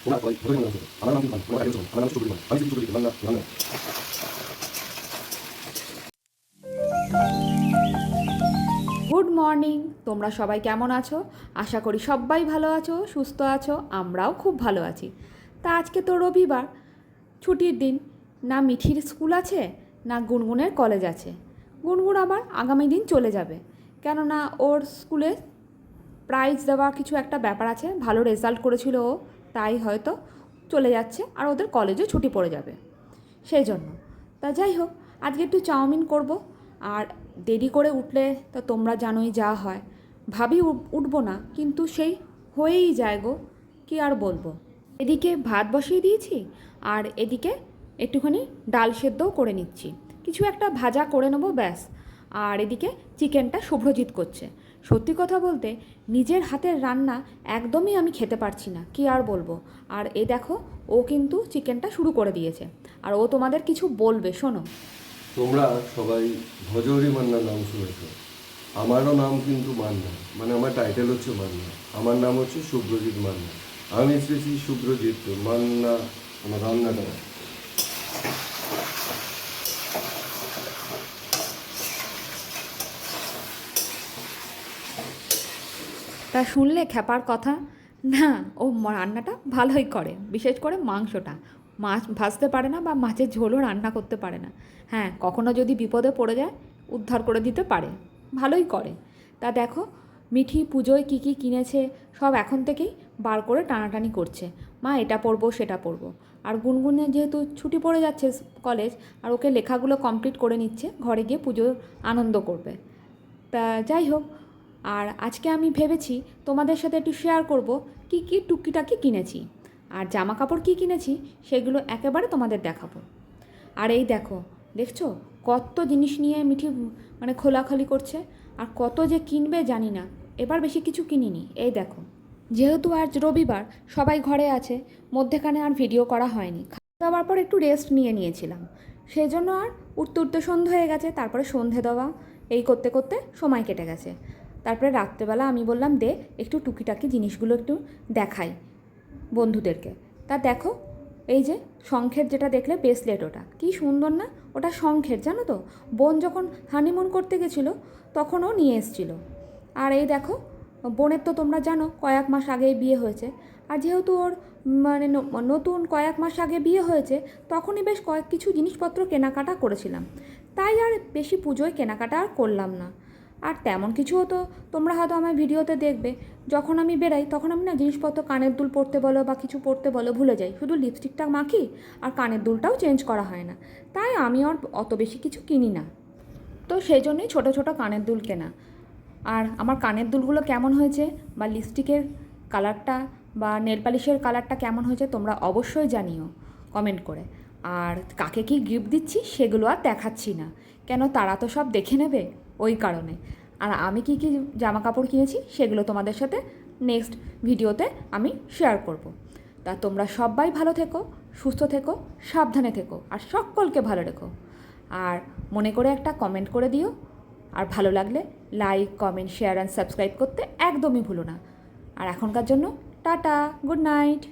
তোমরা সবাই ধরে নিয়ে আসো। আমার নাম কিন্তু তোমরা আগে আমার নাম ছোট পরিমাণ, আমি ছোট পরিমাণ বাংলা। গুড মর্নিং, তোমরা সবাই কেমন আছো? আশা করি সবাই ভালো আছো, সুস্থ আছো, আমরাও খুব ভালো আছি। তা আজকে তো রবিবার, ছুটির দিন। না মিঠির স্কুল আছে, না গুনগুনের কলেজ আছে। গুনগুন আবার আগামী দিন চলে যাবে, কেননা ওর স্কুলে প্রাইজ দেওয়া কিছু একটা ব্যাপার আছে, ভালো রেজাল্ট করেছিল ও, তাই হয়তো চলে যাচ্ছে, আর ওদের কলেজও ছুটি পড়ে যাবে সেই জন্য। তা যাই হোক, আজকে একটু চাউমিন করব। আর দেরি করে উঠলে তো তোমরা জানোই যা হয়, ভাবি উঠবো না, কিন্তু সেই হয়েই যায় গো, কী আর বলবো। এদিকে ভাত বসিয়ে দিয়েছি, আর এদিকে একটুখানি ডাল সেদ্ধও করে নিচ্ছি, কিছু একটা ভাজা করে নেবো ব্যাস। আর এদিকে চিকেনটা শুভ্রজিৎ করছে। সত্যি কথা বলতে নিজের হাতের রান্না একদমই আমি খেতে পারছি না, কী আর বলবো। আর এ দেখো, ও কিন্তু চিকেনটা শুরু করে দিয়েছে, আর ও তোমাদের কিছু বলবে, শোনো। তোমরা সবাই ভজহরি মান্নার নাম শুনেছো। আমারও নাম কিন্তু মান্না, মানে আমার টাইটেল হচ্ছে মান্না। আমার নাম হচ্ছে শুভ্রজিৎ মান্না। আমি এসেছি শুভ্রজিৎ মান্না আমার রান্নাটা। তা শুনলে খ্যাপার কথা? না, ও রান্নাটা ভালোই করে, বিশেষ করে মাংসটা। মাছ ভাজতে পারে না, বা মাছের ঝোলও রান্না করতে পারে না। হ্যাঁ, কখনো যদি বিপদে পড়ে যায় উদ্ধার করে দিতে পারে, ভালোই করে। তা দেখো, মিঠি পুজোয় কী কী কিনেছে সব এখন থেকেই বার করে টানাটানি করছে, মা এটা পরবো সেটা পরবো। আর গুনগুনে যেহেতু ছুটি পড়ে যাচ্ছে কলেজ, আর ওকে লেখাগুলো কমপ্লিট করে নিচ্ছে, ঘরে গিয়ে পুজোর আনন্দ করবে। তা যাই হোক, আর আজকে আমি ভেবেছি তোমাদের সাথে একটু শেয়ার করব কী কী টুকিটাকি কিনেছি, আর জামা কাপড় কী কিনেছি সেগুলো একেবারে তোমাদের দেখাবো। আর এই দেখো, দেখছো কত জিনিস নিয়ে মিঠি মানে খোলাখলি করছে, আর কত যে কিনবে জানি না। এবার বেশি কিছু কিনিনি, এই দেখো। যেহেতু আজ রবিবার, সবাই ঘরে আছে, মধ্যেখানে আর ভিডিও করা হয়নি। খাওয়া দাওয়ার পর একটু রেস্ট নিয়েছিলাম, সেই জন্য আর উঠতে উঠতে সন্ধে হয়ে গেছে, তারপরে সন্ধে দেওয়া এই করতে করতে সময় কেটে গেছে। তারপরে রাত্রেবেলা আমি বললাম দে একটু টুকিটাকি জিনিসগুলো একটু দেখাই বন্ধুদেরকে। তা দেখো, এই যে শঙ্খের যেটা দেখলে ব্রেসলেট, ওটা কী সুন্দর না? ওটা শঙ্খের, জানো তো, বোন যখন হানিমুন করতে গেছিলো তখনও নিয়ে এসেছিলো। আর এই দেখো, বোনের তো তোমরা জানো কয়েক মাস আগেই বিয়ে হয়েছে, আর যেহেতু ওর মানে নতুন কয়েক মাস আগে বিয়ে হয়েছে, তখনই বেশ কয়েক কিছু জিনিসপত্র কেনাকাটা করেছিলাম, তাই আর বেশি পুজোয় কেনাকাটা আর করলাম না। আর তেমন কিছুও তো তোমরা হয়তো আমার ভিডিওতে দেখবে, যখন আমি বেরাই তখন আমি না জিনিসপত্র, কানের দুল পরতে বলো বা কিছু পরতে বলো, ভুলে যাই, শুধু লিপস্টিকটা মাখি, আর কানের দুলটাও চেঞ্জ করা হয় না, তাই আমি আর অত বেশি কিছু কিনি না। তো সেই জন্যই ছোটো ছোটো কানের দুল কেনা। আর আমার কানের দুলগুলো কেমন হয়েছে, বা লিপস্টিকের কালারটা বা নেল পালিশের কালারটা কেমন হয়েছে তোমরা অবশ্যই জানিও কমেন্ট করে। আর কাকে কি গিফট দিচ্ছি সেগুলো আর দেখাচ্ছি না, কেন তারা তো সব দেখে নেবে, ওই কারণে। আর আমি কি কি জামা কাপড় কিনেছি সেগুলো তোমাদের সাথে নেক্সট ভিডিওতে আমি শেয়ার করব। তা তোমরা সবাই ভালো থেকো, সুস্থ থেকো, সাবধানে থেকো, আর সকলকে ভালো রেখো। আর মনে করে একটা কমেন্ট করে দিও, আর ভালো লাগলে like, comment, share and subscribe করতে একদমই ভুলো না। আর এখনকার জন্য টাটা, গুড নাইট।